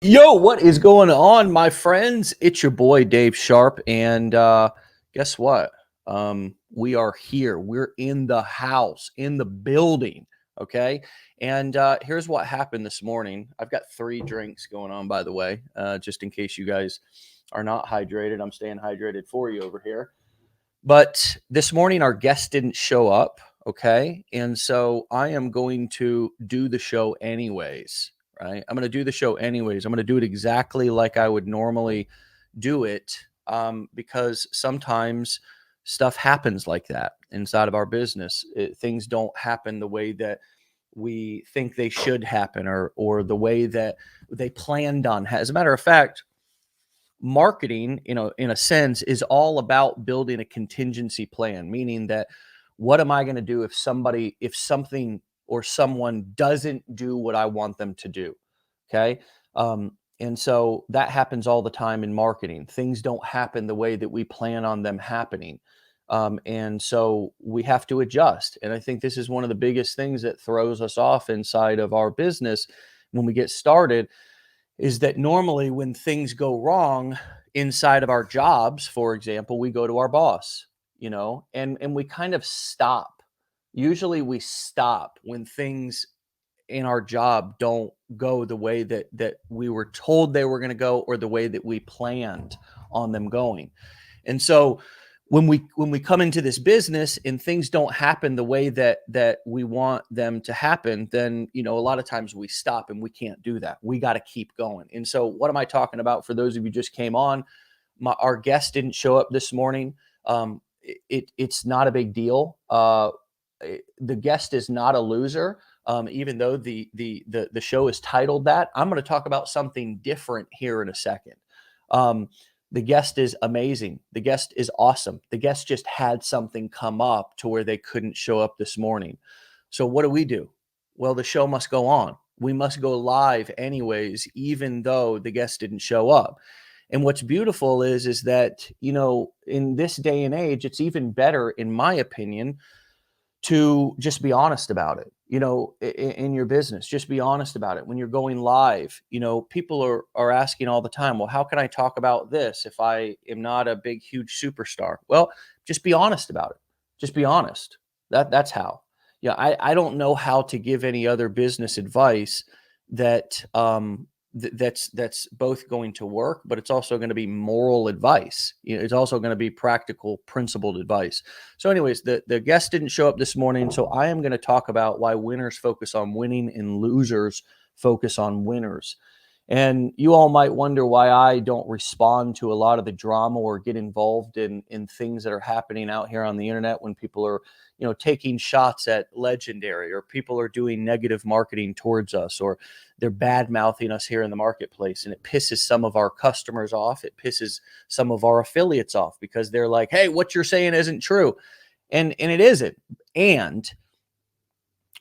Yo, what is going on, my friends? It's your boy Dave Sharpe, and guess what? We are here. We're in the house, in the building. Okay, and here's what happened this morning. I've got 3 drinks going on, by the way, just in case you guys are not hydrated. I'm staying hydrated for you over here. But this morning, our guest didn't show up. Okay, and so I am going to do the show anyways. Right? I'm going to do the show anyways. I'm going to do it exactly like I would normally do it, because sometimes stuff happens like that inside of our business. Things don't happen the way that we think they should happen, or the way that they planned on. As a matter of fact, marketing, in a sense, is all about building a contingency plan, meaning that what am I going to do if something or someone doesn't do what I want them to do? Okay. And so that happens all the time in marketing. Things don't happen the way that we plan on them happening. And so we have to adjust. And I think this is one of the biggest things that throws us off inside of our business when we get started, is that normally when things go wrong inside of our jobs, for example, we go to our boss, and we kind of stop. Usually we stop when things in our job don't go the way that we were told they were going to go, or the way that we planned on them going. And so when we come into this business and things don't happen the way that we want them to happen, then a lot of times we stop, and we can't do that. We got to keep going. And so what am I talking about? For those of you just came on, our guest didn't show up this morning. It's not a big deal. The guest is not a loser. Even though the show is titled that. I'm going to talk about something different here in a second. The guest is amazing. The guest is awesome. The guest just had something come up to where they couldn't show up this morning. So what do? Well, the show must go on. We must go live anyways, even though the guest didn't show up. And what's beautiful is that, in this day and age, it's even better, in my opinion, to just be honest about it. In your business, just be honest about it. When you're going live, people are asking all the time, well, how can I talk about this if I am not a big, huge superstar? Well, just be honest about it. Just be honest. That's how. Yeah, I don't know how to give any other business advice that that's both going to work, but it's also going to be moral advice. It's also going to be practical, principled advice. So anyways, the guest didn't show up this morning, so I am going to talk about why winners focus on winning and losers focus on winners. And you all might wonder why I don't respond to a lot of the drama or get involved in things that are happening out here on the internet, when people are, taking shots at Legendary, or people are doing negative marketing towards us, or they're bad mouthing us here in the marketplace. And it pisses some of our customers off. It pisses some of our affiliates off, because they're like, hey, what you're saying isn't true. And it isn't. And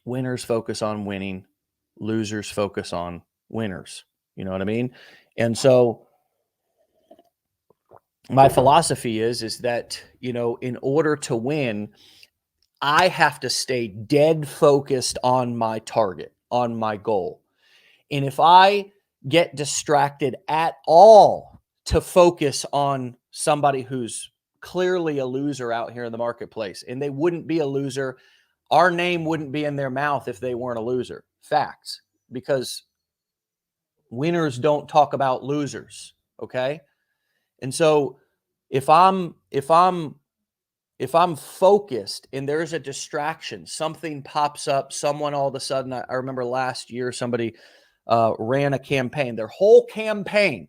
winners focus on winning, losers focus on winners. You know what I mean? And so my philosophy is that, in order to win, I have to stay dead focused on my target, on my goal. And if I get distracted at all to focus on somebody who's clearly a loser out here in the marketplace, and they wouldn't be a loser, our name wouldn't be in their mouth if they weren't a loser. Facts. Because winners don't talk about losers. Okay. And so if I'm focused and there's a distraction, something pops up, someone all of a sudden, I remember last year, somebody ran a campaign, their whole campaign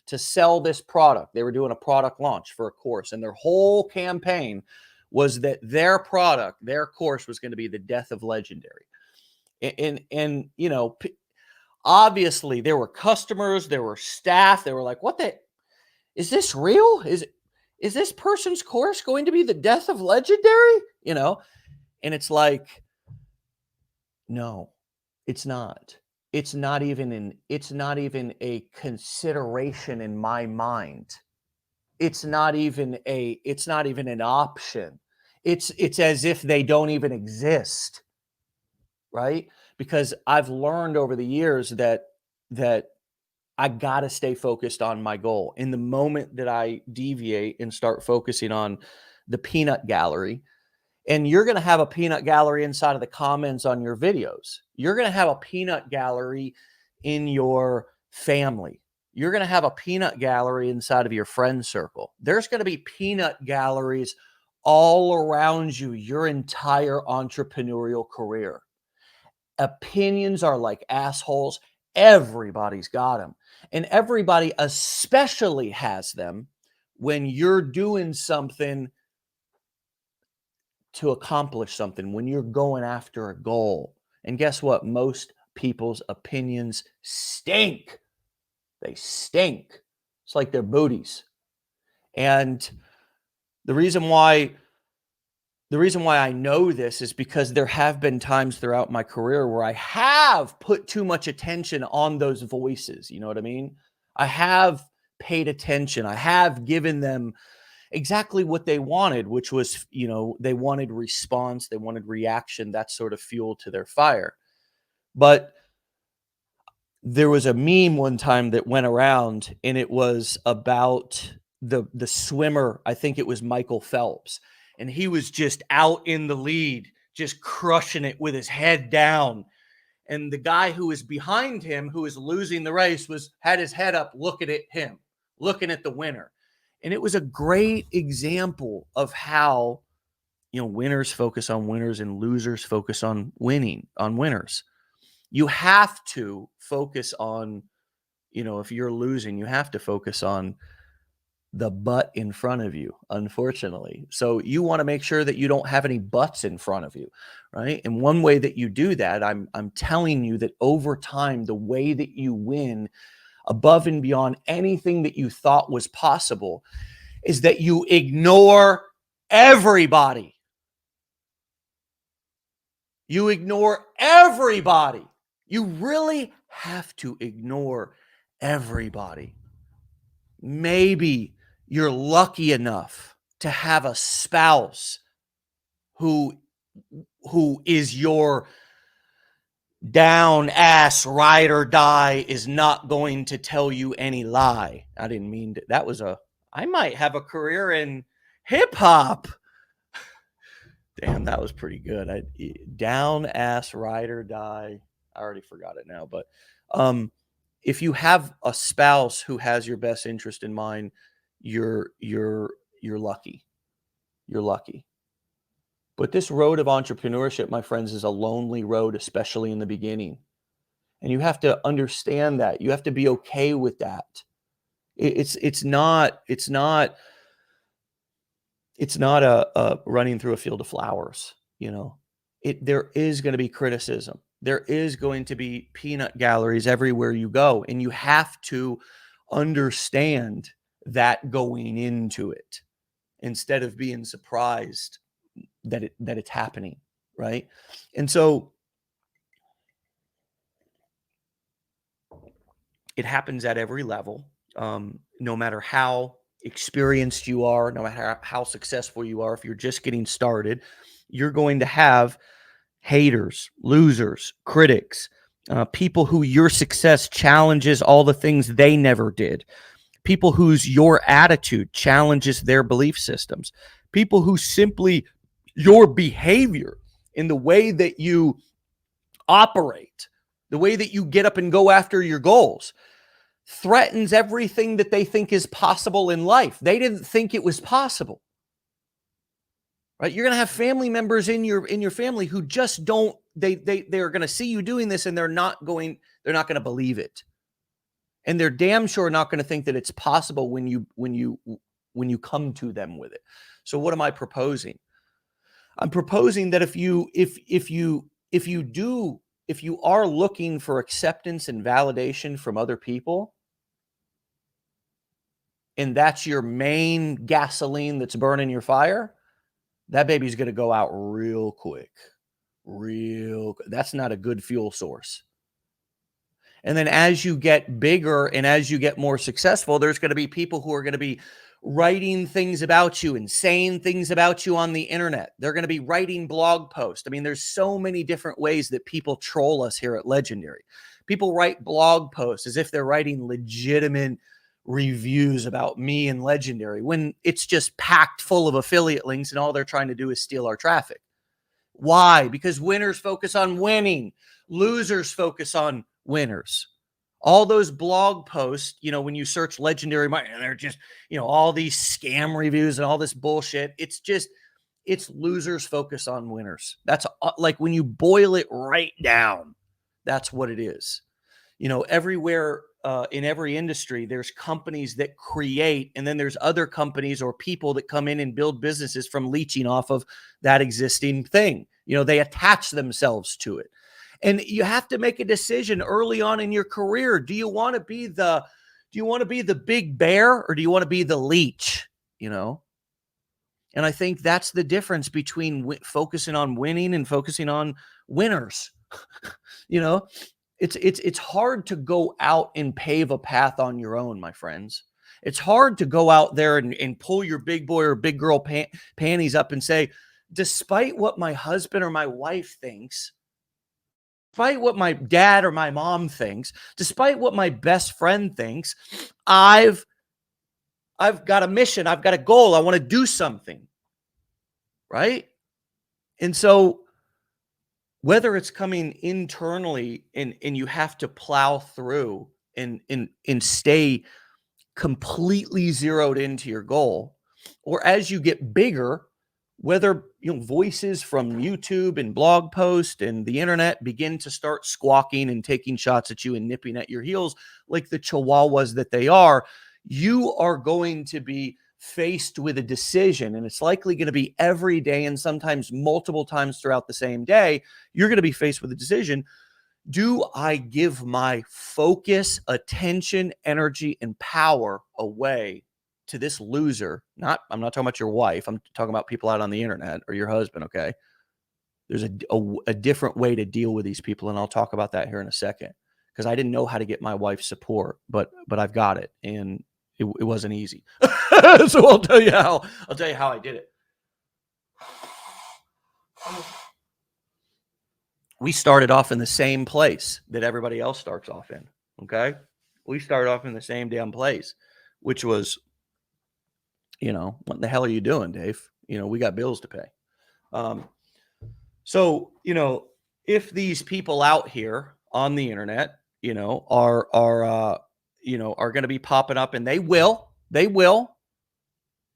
to sell this product. They were doing a product launch for a course, and their whole campaign was that their product, their course, was going to be the death of Legendary. And obviously there were customers, there were staff, they were like, is this real? Is this person's course going to be the death of Legendary? And it's like, no, it's not. It's not even a consideration in my mind. It's not even an option. It's as if they don't even exist. Right? Because I've learned over the years that that I got to stay focused on my goal. In the moment that I deviate and start focusing on the peanut gallery, and you're going to have a peanut gallery inside of the comments on your videos. You're going to have a peanut gallery in your family. You're going to have a peanut gallery inside of your friend circle. There's going to be peanut galleries all around you your entire entrepreneurial career. Opinions are like assholes. Everybody's got them. And everybody especially has them when you're doing something to accomplish something, when you're going after a goal. And guess what? Most people's opinions stink. They stink. It's like their booties. And the reason why I know this is because there have been times throughout my career where I have put too much attention on those voices. You know what I mean? I have paid attention. I have given them exactly what they wanted, which was, they wanted response, they wanted reaction, that sort of fuel to their fire. But there was a meme one time that went around, and it was about the swimmer. I think it was Michael Phelps, and he was just out in the lead, just crushing it with his head down. And the guy who was behind him, who was losing the race, had his head up, looking at him, looking at the winner. And it was a great example of how, winners focus on winners and losers focus on winners. You have to focus on, if you're losing, you have to focus on the butt in front of you, unfortunately. So you want to make sure that you don't have any butts in front of you, right? And one way that you do that, I'm telling you that over time, the way that you win above and beyond anything that you thought was possible is that you ignore everybody. You ignore everybody. You really have to ignore everybody. Maybe you're lucky enough to have a spouse who is your down ass ride or die, is not going to tell you any lie. I didn't mean to, I might have a career in hip hop. Damn, that was pretty good. Down ass ride or die. I already forgot it now, but if you have a spouse who has your best interest in mind, you're lucky. You're lucky. But this road of entrepreneurship, my friends, is a lonely road, especially in the beginning. And you have to understand that. You have to be okay with that. It's not a running through a field of flowers. There is going to be criticism. There is going to be peanut galleries everywhere you go, and you have to understand that going into it, instead of being surprised that it's happening, right? And so it happens at every level. No matter how experienced you are, no matter how successful you are, if you're just getting started, you're going to have haters, losers, critics, people who your success challenges all the things they never did, people whose your attitude challenges their belief systems, people who simply your behavior in the way that you operate, the way that you get up and go after your goals, threatens everything that they think is possible in life. They didn't think it was possible. Right? You're going to have family members in your family who just don't, they're going to see you doing this, and they're not going to believe it. And they're damn sure not going to think that it's possible when you come to them with it. So what am I proposing? I'm proposing that if you are looking for acceptance and validation from other people, and that's your main gasoline that's burning your fire, that baby's going to go out real quick. That's not a good fuel source. And then as you get bigger and as you get more successful, there's going to be people who are going to be writing things about you and saying things about you on the internet. They're going to be writing blog posts. I mean, there's so many different ways that people troll us here at Legendary. People write blog posts as if they're writing legitimate reviews about me and Legendary when it's just packed full of affiliate links and all they're trying to do is steal our traffic. Why? Because winners focus on winning. Losers focus on winners. All those blog posts, when you search Legendary Mind, and they're just, all these scam reviews and all this bullshit. It's losers focus on winners. That's like when you boil it right down, that's what it is. Everywhere in every industry, there's companies that create, and then there's other companies or people that come in and build businesses from leeching off of that existing thing. They attach themselves to it. And you have to make a decision early on in your career. Do you want to be the big bear or do you want to be the leech? And I think that's the difference between focusing on winning and focusing on winners. It's hard to go out and pave a path on your own, my friends. It's hard to go out there and pull your big boy or big girl panties up and say, despite what my husband or my wife thinks, despite what my dad or my mom thinks, despite what my best friend thinks, I've got a mission. I've got a goal. I want to do something. Right? And so whether it's coming internally and you have to plow through and stay completely zeroed into your goal, or as you get bigger, whether voices from YouTube and blog posts and the internet begin to start squawking and taking shots at you and nipping at your heels like the chihuahuas that they are, you are going to be faced with a decision, and it's likely going to be every day and sometimes multiple times throughout the same day. You're going to be faced with a decision. Do I give my focus, attention, energy, and power away to this loser? I'm not talking about your wife. I'm talking about people out on the internet or your husband. Okay. There's a different way to deal with these people. And I'll talk about that here in a second, because I didn't know how to get my wife's support, but I've got it. And it wasn't easy. So I'll tell you how I did it. We started off in the same place that everybody else starts off in. Okay. We started off in the same damn place, which was, what the hell are you doing, Dave? We got bills to pay. So, if these people out here on the internet, are going to be popping up, and they will.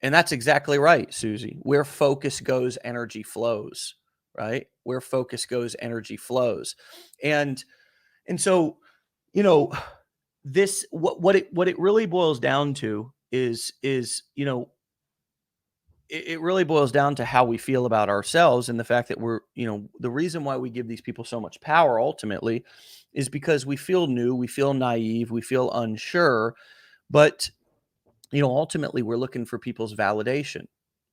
And that's exactly right, Susie. Where focus goes, energy flows, right? Where focus goes, energy flows. And so, this, what it really boils down to is, it really boils down to how we feel about ourselves, and the fact that we're, the reason why we give these people so much power ultimately is because we feel new, we feel naive, we feel unsure, but ultimately we're looking for people's validation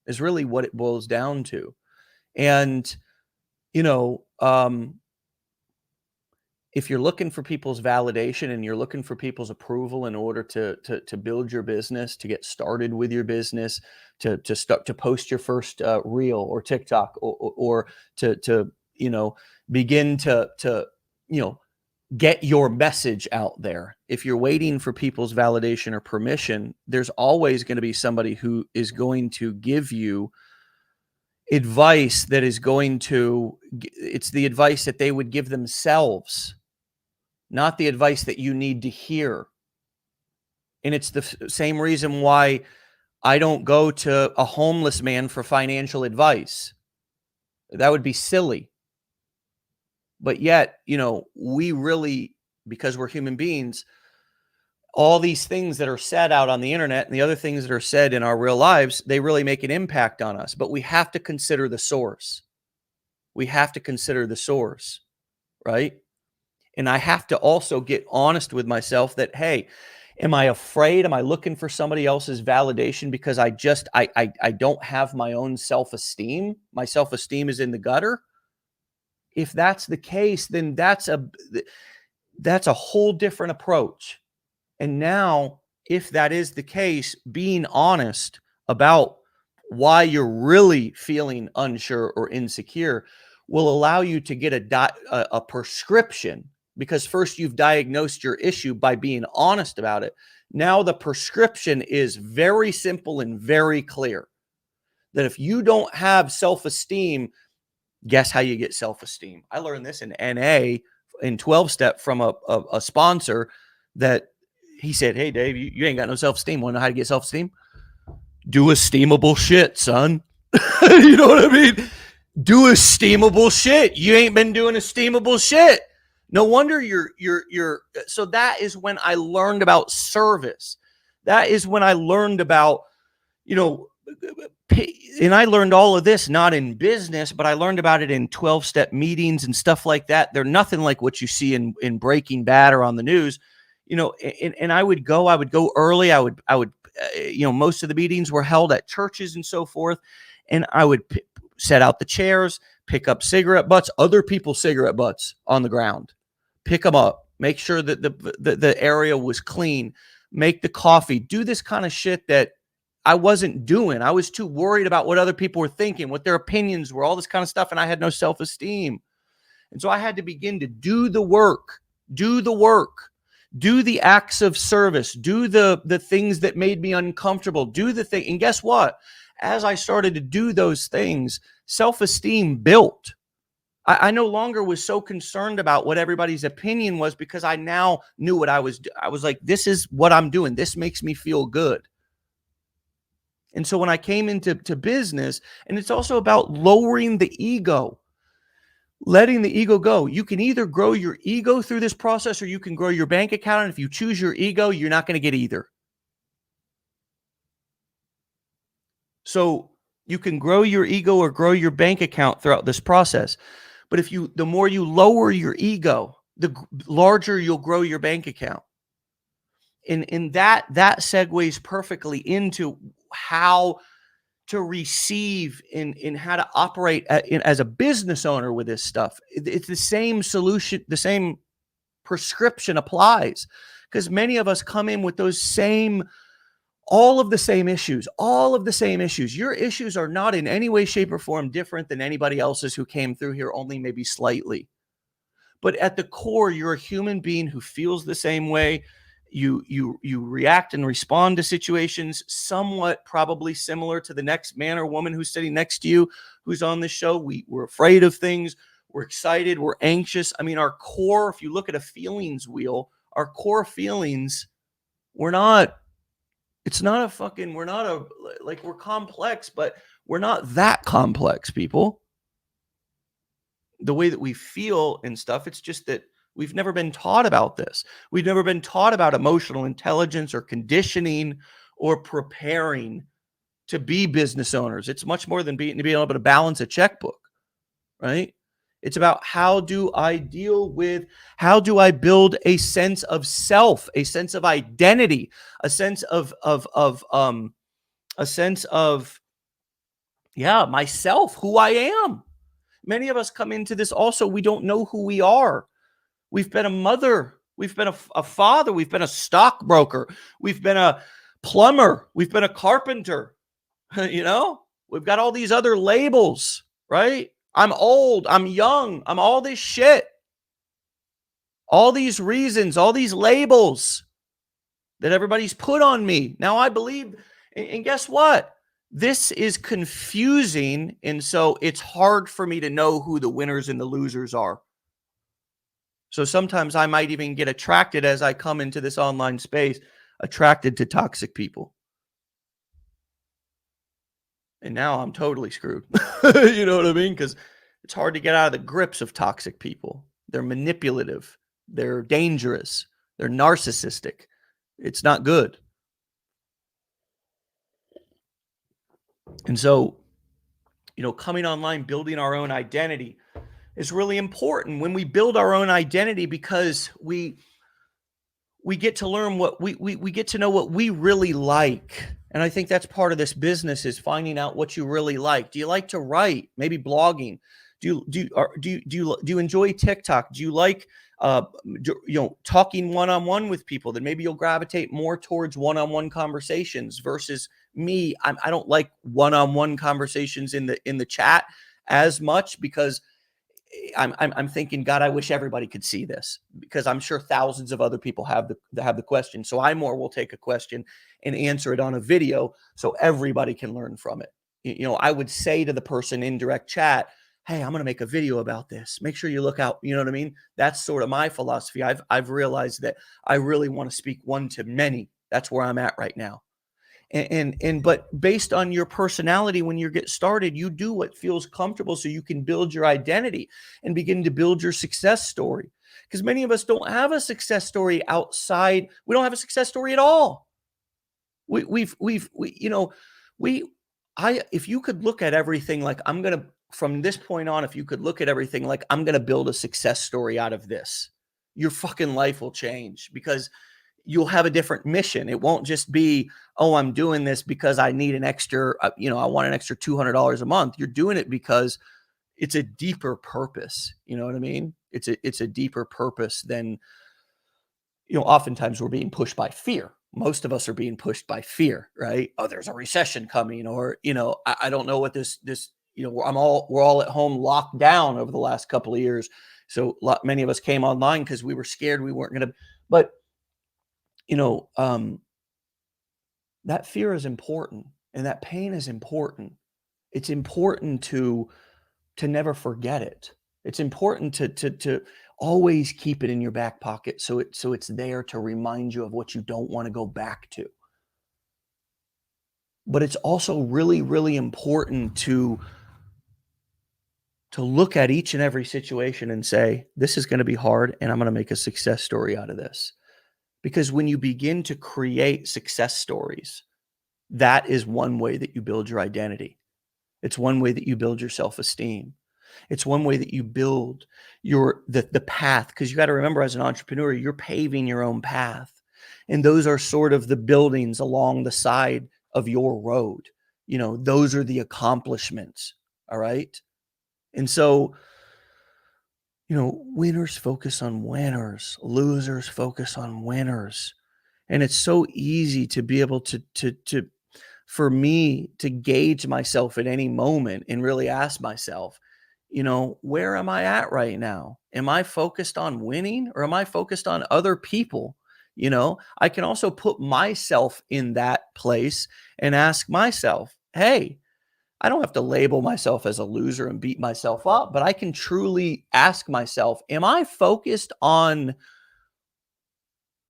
is really what it boils down to. And, if you're looking for people's validation and you're looking for people's approval in order to build your business, to get started with your business, to start to post your first reel or TikTok, or to begin to get your message out there. If you're waiting for people's validation or permission, there's always going to be somebody who is going to give you advice that is going to, it's the advice that they would give themselves, not the advice that you need to hear. And it's the same reason why I don't go to a homeless man for financial advice. That would be silly. But yet, we really, because we're human beings, all these things that are said out on the internet and the other things that are said in our real lives, they really make an impact on us. But we have to consider the source. We have to consider the source, right? And I have to also get honest with myself that, hey, am I afraid? Am I looking for somebody else's validation because I don't have my own self-esteem? My self-esteem is in the gutter. If that's the case, then that's a whole different approach. And now, if that is the case, being honest about why you're really feeling unsure or insecure will allow you to get a prescription because first you've diagnosed your issue by being honest about it. Now the prescription is very simple and very clear that if you don't have self-esteem, guess how you get self-esteem? I learned this in NA in 12-step from a sponsor that he said, hey, Dave, you ain't got no self-esteem. Want to know how to get self-esteem? Do esteemable shit, son. You know what I mean? Do esteemable shit. You ain't been doing esteemable shit. No wonder you're. So that is when I learned about service. That is when I learned about, and I learned all of this not in business, but I learned about it in 12-step meetings and stuff like that. They're nothing like what you see in Breaking Bad or on the news, and I would go early. I would, most of the meetings were held at churches and so forth. And I would set out the chairs, pick up cigarette butts, other people's cigarette butts on the ground, pick them up, make sure that the area was clean, make the coffee, do this kind of shit that I wasn't doing. I was too worried about what other people were thinking, what their opinions were, all this kind of stuff. And I had no self-esteem. And so I had to begin to do the work, do the acts of service, do the things that made me uncomfortable, do the thing. And guess what? As I started to do those things, self-esteem built. I no longer was so concerned about what everybody's opinion was because I now knew what I was like, this is what I'm doing. This makes me feel good. And so when I came into business, and it's also about lowering the ego, letting the ego go. You can either grow your ego through this process or you can grow your bank account. And if you choose your ego, you're not going to get either. So you can grow your ego or grow your bank account throughout this process. But the more you lower your ego, the larger you'll grow your bank account. And that segues perfectly into how to receive in how to operate as a business owner with this stuff. It's the same solution, the same prescription applies, because many of us come in with all of the same issues. Your issues are not in any way, shape, or form different than anybody else's who came through here, only maybe slightly. But at the core, you're a human being who feels the same way. You react and respond to situations somewhat probably similar to the next man or woman who's sitting next to you, who's on this show. We're afraid of things. We're excited. We're anxious. I mean, our core, if you look at a feelings wheel, our core feelings, we're complex, but we're not that complex, people. The way that we feel and stuff, it's just that we've never been taught about this. We've never been taught about emotional intelligence or conditioning or preparing to be business owners. It's much more than being able to balance a checkbook, right? It's about how do I build a sense of self, a sense of identity, a sense of myself, who I am. Many of us come into this also, we don't know who we are. We've been a mother, we've been a father, we've been a stockbroker, we've been a plumber, we've been a carpenter, we've got all these other labels, right? I'm old, I'm young, I'm all this shit. All these reasons, all these labels that everybody's put on me. Now I believe, and guess what? This is confusing, and so it's hard for me to know who the winners and the losers are. So sometimes I might even get attracted as I come into this online space, attracted to toxic people. And now I'm totally screwed. You know what I mean? Because it's hard to get out of the grips of toxic people. They're manipulative. They're dangerous. They're narcissistic. It's not good. And so, coming online, building our own identity is really important when we build our own identity, because we get to learn we get to know what we really like. And I think that's part of this business, is finding out what you really like. Do you like to write? Maybe blogging. Do you enjoy TikTok? Do you like talking one-on-one with people? Then maybe you'll gravitate more towards one-on-one conversations versus me. I don't like one-on-one conversations in the chat as much, because I'm thinking, God, I wish everybody could see this, because I'm sure thousands of other people have the question. So I more will take a question and answer it on a video so everybody can learn from it. I would say to the person in direct chat, hey, I'm going to make a video about this. Make sure you look out. You know what I mean? That's sort of my philosophy. I've realized that I really want to speak one to many. That's where I'm at right now. But based on your personality, when you get started, you do what feels comfortable so you can build your identity and begin to build your success story. Because many of us don't have a success story outside. We don't have a success story at all. If you could look at everything like from this point on, if you could look at everything like I'm going to build a success story out of this, your fucking life will change, because you'll have a different mission. It won't just be, oh, I'm doing this because I need an extra, I want an extra $200 a month. You're doing it because it's a deeper purpose. You know what I mean? It's a deeper purpose than, oftentimes we're being pushed by fear. Most of us are being pushed by fear, right? Oh, there's a recession coming, or, I don't know what this, we're all at home locked down over the last couple of years. So many of us came online because we were scared we weren't going to, but that fear is important, and that pain is important. It's important to never forget it. It's important to always keep it in your back pocket, so it's there to remind you of what you don't want to go back to. But it's also really, really important to look at each and every situation and say, this is going to be hard, and I'm going to make a success story out of this. Because when you begin to create success stories, that is one way that you build your identity. It's one way that you build your self-esteem. It's one way that you build the path, because you got to remember, as an entrepreneur, you're paving your own path. And those are sort of the buildings along the side of your road. Those are the accomplishments. All right. And so, winners focus on winners, losers focus on winners. And it's so easy to be able to for me to gauge myself at any moment and really ask myself, where am I at right now? Am I focused on winning, or am I focused on other people? I can also put myself in that place and ask myself, hey, I don't have to label myself as a loser and beat myself up, but I can truly ask myself, am I focused on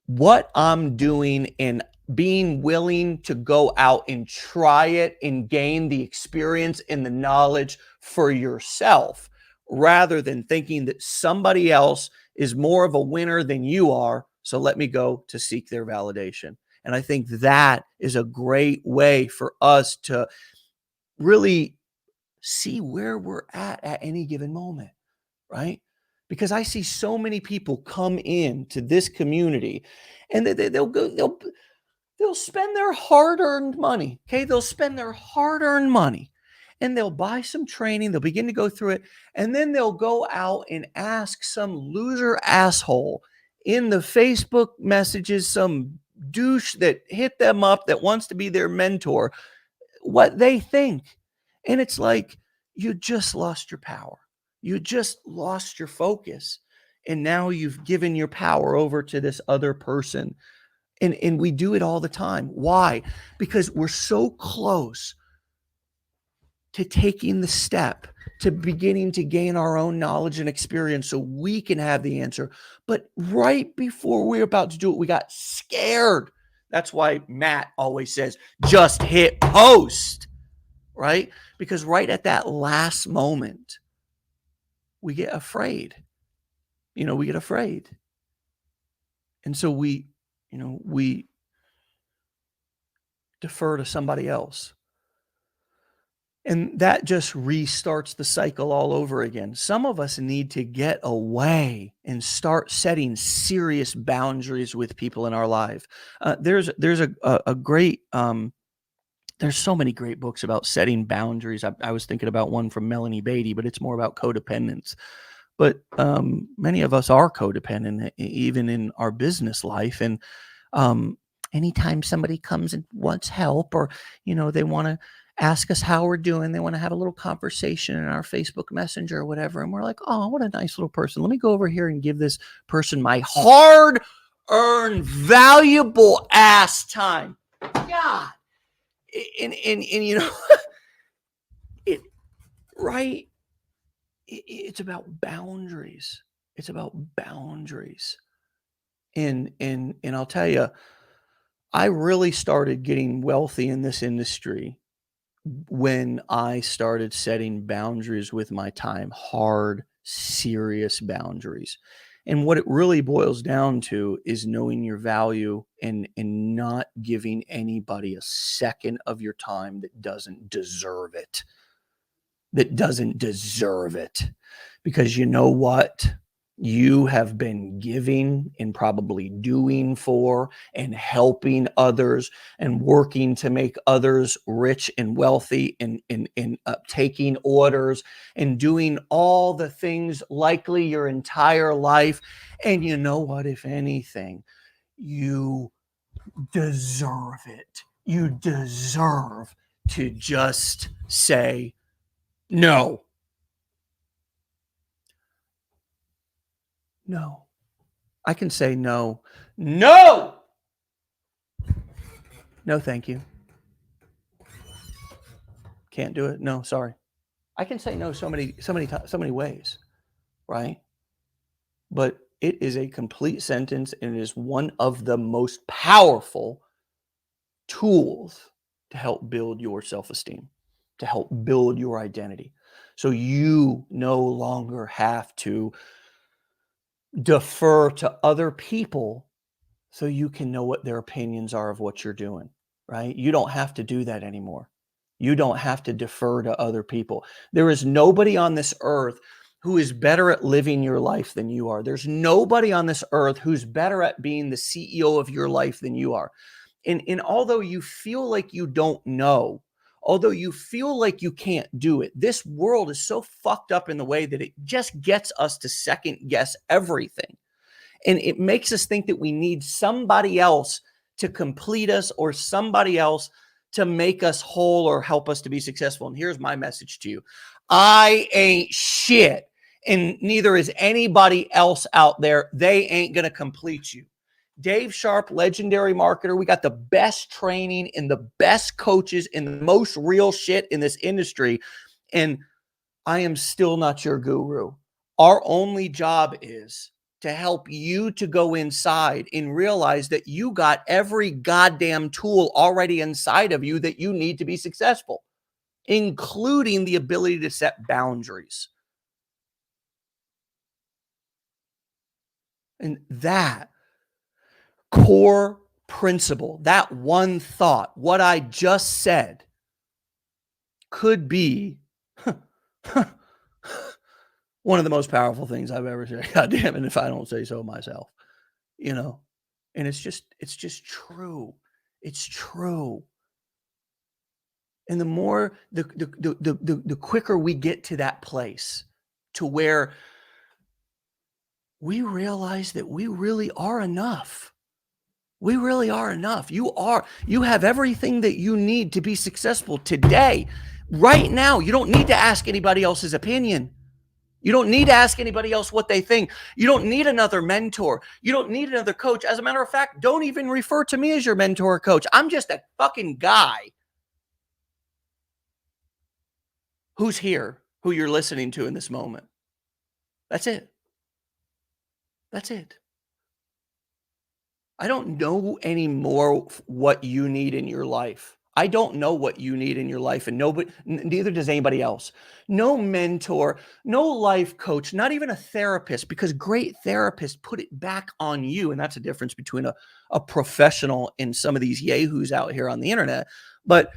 what I'm doing and being willing to go out and try it and gain the experience and the knowledge for yourself, rather than thinking that somebody else is more of a winner than you are, so let me go to seek their validation. And I think that is a great way for us to really see where we're at any given moment, right? Because I see so many people come into this community, and they'll spend their hard-earned money. Okay, they'll spend their hard-earned money, and they'll buy some training. They'll begin to go through it, and then they'll go out and ask some loser asshole in the Facebook messages, some douche that hit them up that wants to be their mentor, what they think. And it's like, you just lost your power. You just lost your focus. And now you've given your power over to this other person. And we do it all the time. Why? Because we're so close to taking the step, to beginning to gain our own knowledge and experience so we can have the answer. But right before we're about to do it, we got scared. That's why Matt always says, just hit post, right? Because right at that last moment, we get afraid. We get afraid. And so we defer to somebody else. And that just restarts the cycle all over again. Some of us need to get away and start setting serious boundaries with people in our life. There's a great, there's so many great books about setting boundaries. I was thinking about one from Melanie Beatty, but it's more about codependence. But many of us are codependent, even in our business life. And anytime somebody comes and wants help, or they want to ask us how we're doing. They want to have a little conversation in our Facebook Messenger or whatever. And we're like, oh, what a nice little person. Let me go over here and give this person my hard earned, valuable ass time. God. And you know, it right. It's about boundaries. It's about boundaries. And I'll tell you, I really started getting wealthy in this industry when I started setting boundaries with my time, hard, serious boundaries. And what it really boils down to is knowing your value and not giving anybody a second of your time that doesn't deserve it. That doesn't deserve it. Because you know what? You have been giving and probably doing for and helping others and working to make others rich and wealthy and taking orders and doing all the things likely your entire life. And you know what? If anything, you deserve it. You deserve to just say no. No. I can say no. No! No, thank you. Can't do it. No, sorry. I can say no so many ways, right? But it is a complete sentence and it is one of the most powerful tools to help build your self-esteem, to help build your identity. So you no longer have to defer to other people so you can know what their opinions are of what you're doing, right? You don't have to do that anymore. You don't have to defer to other people. There is nobody on this earth who is better at living your life than you are. There's nobody on this earth who's better at being the CEO of your life than you are. And although you feel like you don't know, although you feel like you can't do it, this world is so fucked up in the way that it just gets us to second guess everything. And it makes us think that we need somebody else to complete us or somebody else to make us whole or help us to be successful. And here's my message to you. I ain't shit. And neither is anybody else out there. They ain't going to complete you. Dave Sharpe, legendary marketer. We got the best training and the best coaches and the most real shit in this industry. And I am still not your guru. Our only job is to help you to go inside and realize that you got every goddamn tool already inside of you that you need to be successful, including the ability to set boundaries. And that core principle, that one thought, what I just said, could be one of the most powerful things I've ever said. God damn it, if I don't say so myself, you know. And it's just true. It's true. And the more the quicker we get to that place to where we realize that we really are enough. We really are enough. You have everything that you need to be successful today. Right now, you don't need to ask anybody else's opinion. You don't need to ask anybody else what they think. You don't need another mentor. You don't need another coach. As a matter of fact, don't even refer to me as your mentor or coach. I'm just a fucking guy who's here, who you're listening to in this moment. That's it. That's it. I don't know anymore what you need in your life. I don't know what you need in your life, and neither does anybody else. No mentor, no life coach, not even a therapist, because great therapists put it back on you. And that's a difference between a professional and some of these yahoos out here on the internet. But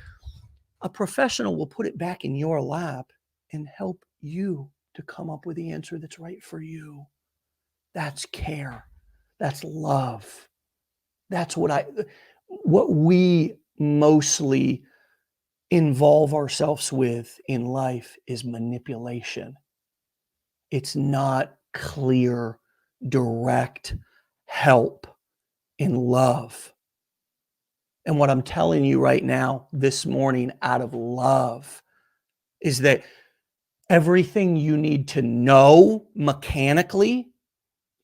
a professional will put it back in your lap and help you to come up with the answer that's right for you. That's care. That's love. That's what we mostly involve ourselves with in life is manipulation. It's not clear, direct help in love. And what I'm telling you right now, this morning, out of love, is that everything you need to know mechanically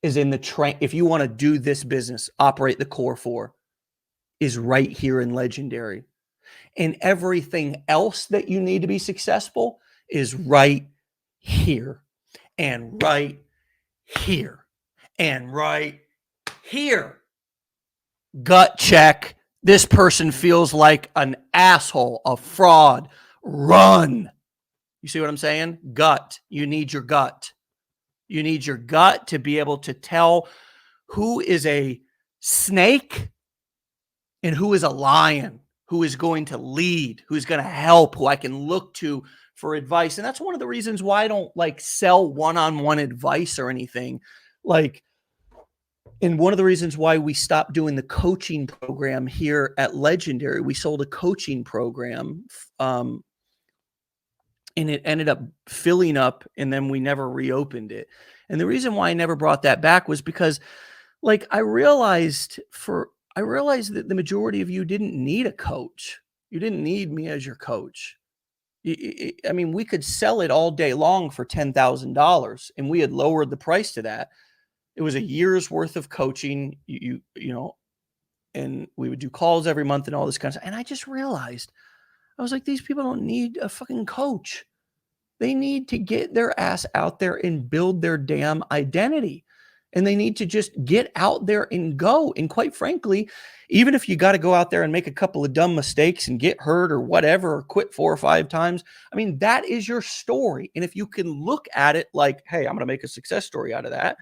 is in the train. If you want to do this business, operate the core four, is right here in Legendary. And everything else that you need to be successful is right here and right here and right here. Gut check. This person feels like an asshole, a fraud. Run. You see what I'm saying? Gut. You need your gut. You need your gut to be able to tell who is a snake and who is a lion, who is going to lead, who's going to help, who I can look to for advice. And that's one of the reasons why I don't like sell one-on-one advice or anything. Like, and one of the reasons why we stopped doing the coaching program here at Legendary, we sold a coaching program, and it ended up filling up, and then we never reopened it. And the reason why I never brought that back was because, like, I realized that the majority of you didn't need a coach. You didn't need me as your coach. I mean, we could sell it all day long for $10,000, and we had lowered the price to that. It was a year's worth of coaching, you know, and we would do calls every month and all this kind of stuff. And I just realized, I was like, these people don't need a fucking coach. They need to get their ass out there and build their damn identity. And they need to just get out there and go. And quite frankly, even if you got to go out there and make a couple of dumb mistakes and get hurt or whatever, or quit 4 or 5 times, I mean, that is your story. And if you can look at it like, hey, I'm going to make a success story out of that,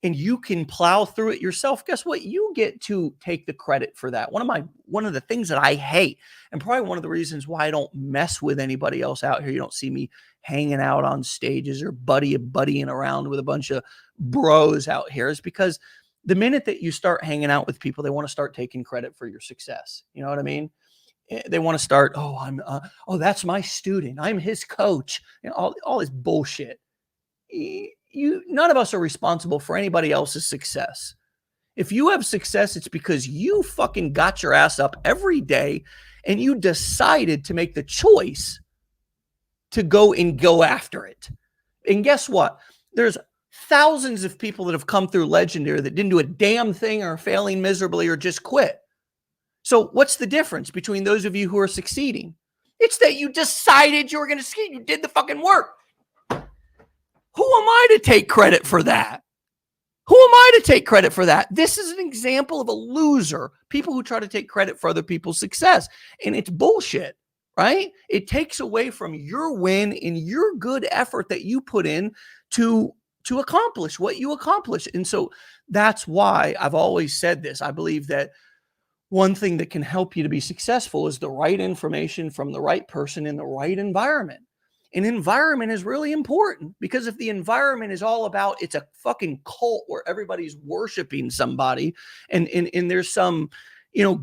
and you can plow through it yourself, guess what? You get to take the credit for that. One of the things that I hate, and probably one of the reasons why I don't mess with anybody else out here, you don't see me hanging out on stages or buddying around with a bunch of bros out here, is because the minute that you start hanging out with people, they want to start taking credit for your success. You know what I mean? They want to start, that's my student, I'm his coach, and all this bullshit. None of us are responsible for anybody else's success. If you have success, it's because you fucking got your ass up every day and you decided to make the choice to go after it. And guess what? There's thousands of people that have come through Legendary that didn't do a damn thing or are failing miserably or just quit. So what's the difference between those of you who are succeeding? It's that you decided you were going to succeed. You did the fucking work. Who am I to take credit for that? Who am I to take credit for that? This is an example of a loser. People who try to take credit for other people's success. And it's bullshit, right? It takes away from your win and your good effort that you put in to accomplish what you accomplish. And so that's why I've always said this. I believe that one thing that can help you to be successful is the right information from the right person in the right environment. And environment is really important, because if the environment is all about, it's a fucking cult where everybody's worshiping somebody and there's some,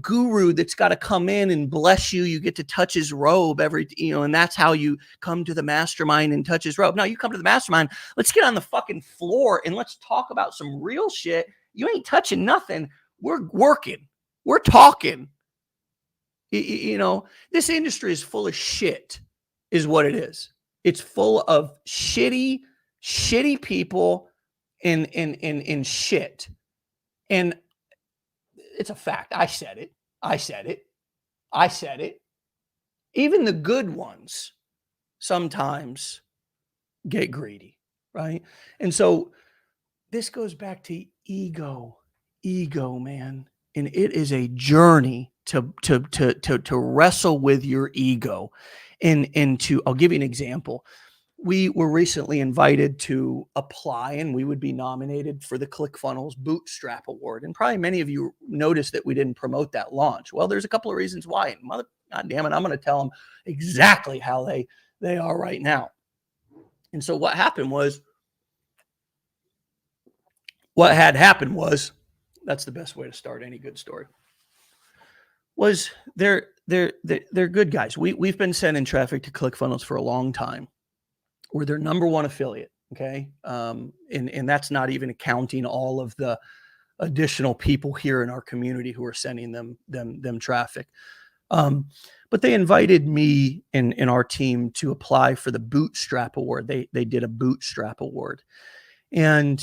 guru that's got to come in and bless you. You get to touch his robe and that's how you come to the mastermind and touch his robe. Now you come to the mastermind, let's get on the fucking floor and let's talk about some real shit. You ain't touching nothing. We're working. We're talking. This industry is full of shit, is what it is. It's full of shitty people and shit. And it's a fact. I said it. Even the good ones sometimes get greedy, right? And so this goes back to ego, man. And it is a journey to wrestle with your ego. I'll give you an example. We were recently invited to apply, and we would be nominated for the ClickFunnels Bootstrap Award. And probably many of you noticed that we didn't promote that launch. Well, there's a couple of reasons why. God damn it, I'm going to tell them exactly how they are right now. And so what had happened was, that's the best way to start any good story, was they're good guys. We've been sending traffic to ClickFunnels for a long time. We're their number one affiliate. Okay. And that's not even accounting all of the additional people here in our community who are sending them traffic. Um, but they invited me and our team to apply for the Bootstrap Award. They did a Bootstrap Award, and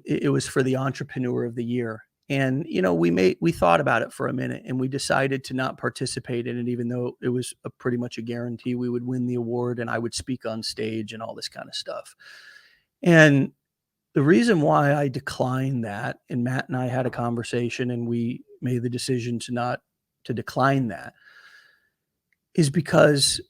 it was for the Entrepreneur of the Year. And we thought about it for a minute, and we decided to not participate in it, even though it was pretty much a guarantee we would win the award, and I would speak on stage and all this kind of stuff. And the reason why I declined that, and Matt and I had a conversation, and we made the decision to decline that, is because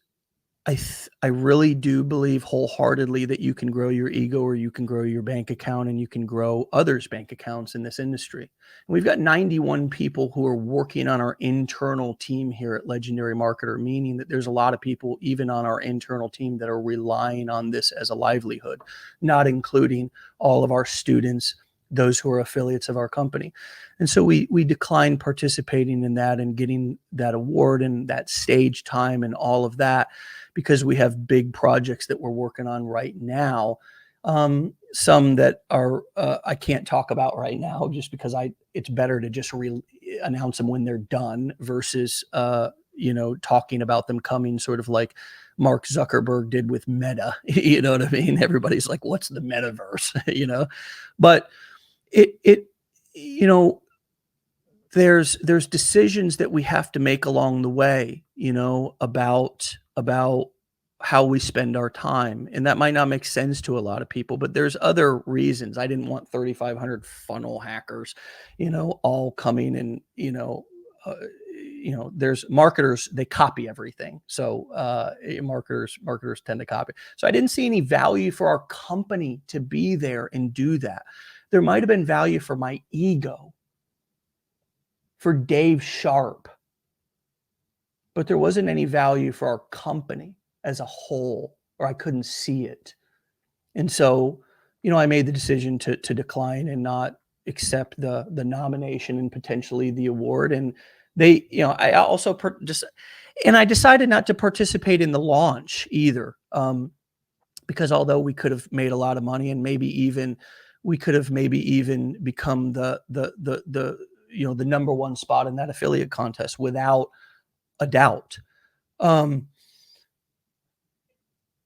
I really do believe wholeheartedly that you can grow your ego, or you can grow your bank account, and you can grow others' bank accounts in this industry. And we've got 91 people who are working on our internal team here at Legendary Marketer, meaning that there's a lot of people even on our internal team that are relying on this as a livelihood, not including all of our students, those who are affiliates of our company. And so we declined participating in that and getting that award and that stage time and all of that, because we have big projects that we're working on right now. Some that are I can't talk about right now, just because it's better to just announce them when they're done versus talking about them coming, sort of like Mark Zuckerberg did with Meta. You know what I mean? Everybody's like, what's the metaverse? But there's decisions that we have to make along the way, about how we spend our time. And that might not make sense to a lot of people, but there's other reasons. I didn't want 3,500 funnel hackers, all coming and, there's marketers, they copy everything. So marketers tend to copy. So I didn't see any value for our company to be there and do that. There might have been value for my ego, for Dave Sharpe, but there wasn't any value for our company as a whole, or I couldn't see it. And so, I made the decision to decline and not accept the nomination and potentially the award. And I also I decided not to participate in the launch either, because although we could have made a lot of money, and we could have become the number one spot in that affiliate contest without a doubt.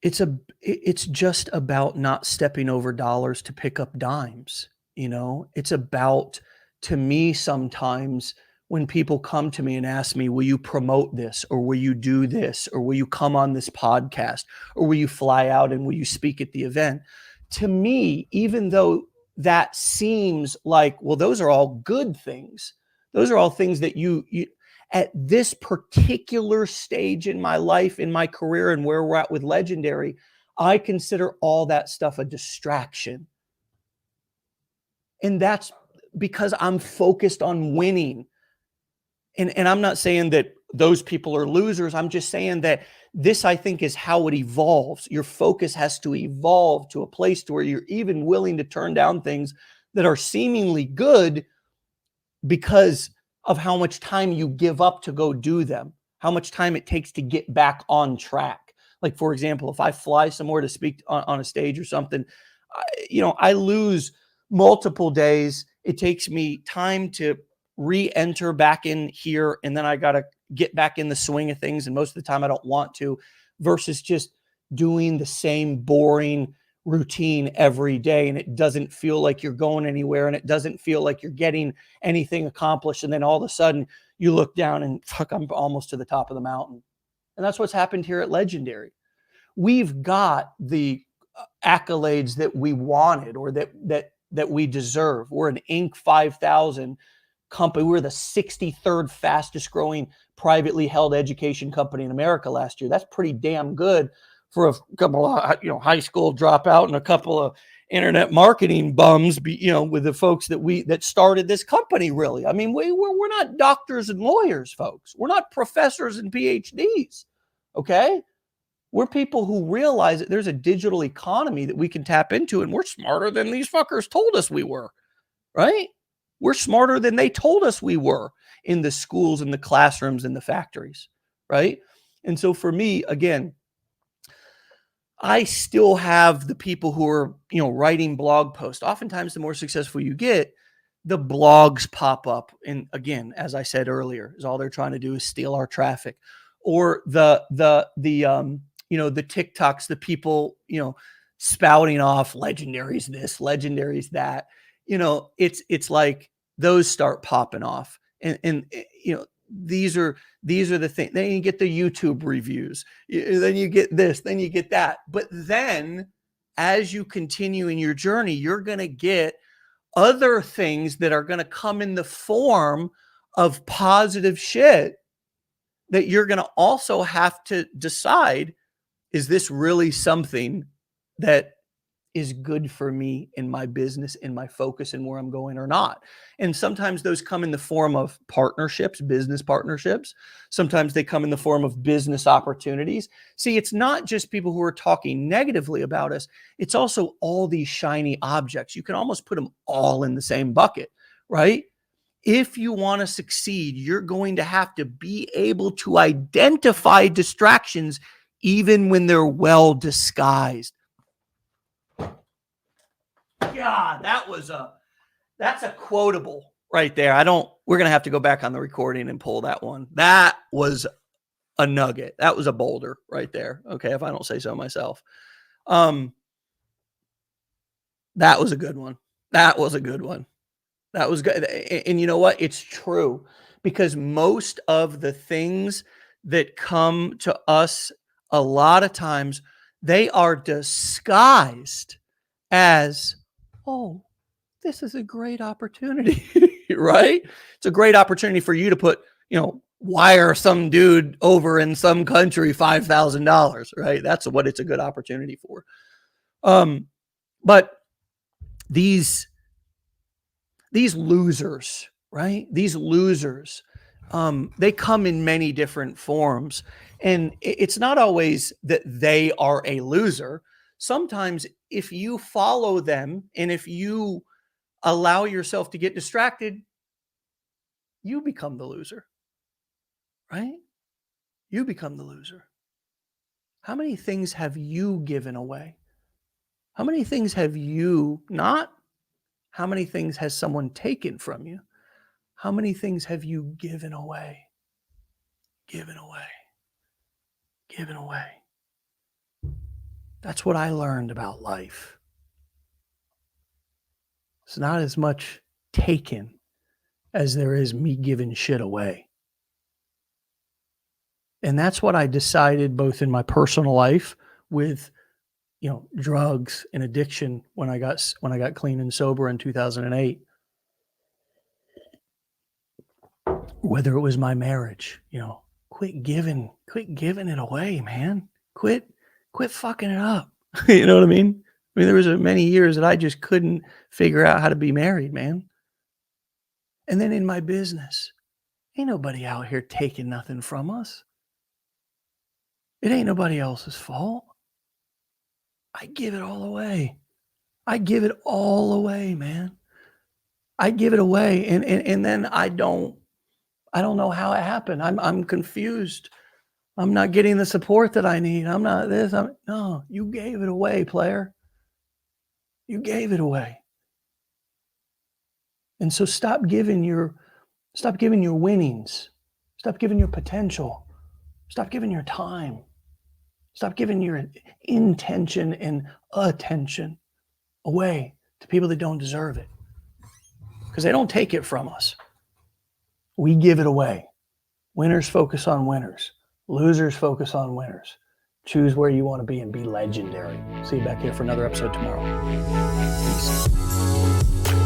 It's just about not stepping over dollars to pick up dimes. It's about, to me, sometimes when people come to me and ask me, will you promote this, or will you do this, or will you come on this podcast, or will you fly out and will you speak at the event? To me, even though that seems like, well, those are all good things. Those are all things that you at this particular stage in my life, in my career, and where we're at with Legendary, I consider all that stuff a distraction. And that's because I'm focused on winning. And I'm not saying that those people are losers. I'm just saying that this, I think, is how it evolves. Your focus has to evolve to a place to where you're even willing to turn down things that are seemingly good because of how much time you give up to go do them, how much time it takes to get back on track. Like, for example, if I fly somewhere to speak on a stage or something, I lose multiple days. It takes me time to re-enter back in here, and then I got to get back in the swing of things. And most of the time I don't want to, versus just doing the same boring routine every day. And it doesn't feel like you're going anywhere, and it doesn't feel like you're getting anything accomplished. And then all of a sudden you look down and fuck, I'm almost to the top of the mountain. And that's what's happened here at Legendary. We've got the accolades that we wanted, or that we deserve. We're an Inc. 5000 company. We were the 63rd fastest growing privately held education company in America last year. That's pretty damn good for a couple of high school dropout and a couple of internet marketing bums, with the folks that started this company. Really, I mean, we're not doctors and lawyers, folks. We're not professors and PhDs. Okay, we're people who realize that there's a digital economy that we can tap into, and we're smarter than these fuckers told us we were. Right? We're smarter than they told us we were in the schools and the classrooms and the factories, right? And so for me, again, I still have the people who are, writing blog posts. Oftentimes, the more successful you get, the blogs pop up. And again, as I said earlier, is all they're trying to do is steal our traffic. Or the TikToks, the people, spouting off legendaries this, legendaries that. It's like those start popping off. And these are the things. Then you get the YouTube reviews. Then you get this, then you get that. But then as you continue in your journey, you're going to get other things that are going to come in the form of positive shit that you're going to also have to decide, is this really something that is good for me in my business, in my focus, and where I'm going or not? And sometimes those come in the form of partnerships, business partnerships. Sometimes they come in the form of business opportunities. See, it's not just people who are talking negatively about us. It's also all these shiny objects. You can almost put them all in the same bucket, right? If you want to succeed, you're going to have to be able to identify distractions even when they're well disguised. God, that's a quotable right there. We're going to have to go back on the recording and pull that one. That was a nugget. That was a boulder right there. Okay. If I don't say so myself. That was a good one. That was a good one. That was good. And you know what? It's true, because most of the things that come to us, a lot of times, they are disguised as, oh, this is a great opportunity, right? It's a great opportunity for you to put, wire some dude over in some country $5,000, right? That's what it's a good opportunity for. But these losers, right? These losers, they come in many different forms. And it's not always that they are a loser. Sometimes if you follow them and if you allow yourself to get distracted, you become the loser, right? You become the loser. How many things have you given away? How many things have you not? How many things has someone taken from you? How many things have you given away? Given away. Given away. That's what I learned about life. It's not as much taken as there is me giving shit away. And that's what I decided both in my personal life with, drugs and addiction when I got clean and sober in 2008. Whether it was my marriage, quit giving it away, man. Quit fucking it up. You know what I mean? There was many years that I just couldn't figure out how to be married, man. And then in my business, ain't nobody out here taking nothing from us. It ain't nobody else's fault. I give it all away. I give it all away, man. I give it away. And then I don't know how it happened. I'm confused. I'm not getting the support that I need. I'm not this. No, you gave it away, player. You gave it away. And so stop giving your winnings. Stop giving your potential. Stop giving your time. Stop giving your intention and attention away to people that don't deserve it. Because they don't take it from us. We give it away. Winners focus on winners. Losers focus on winners. Choose where you want to be and be legendary. See you back here for another episode tomorrow. Peace.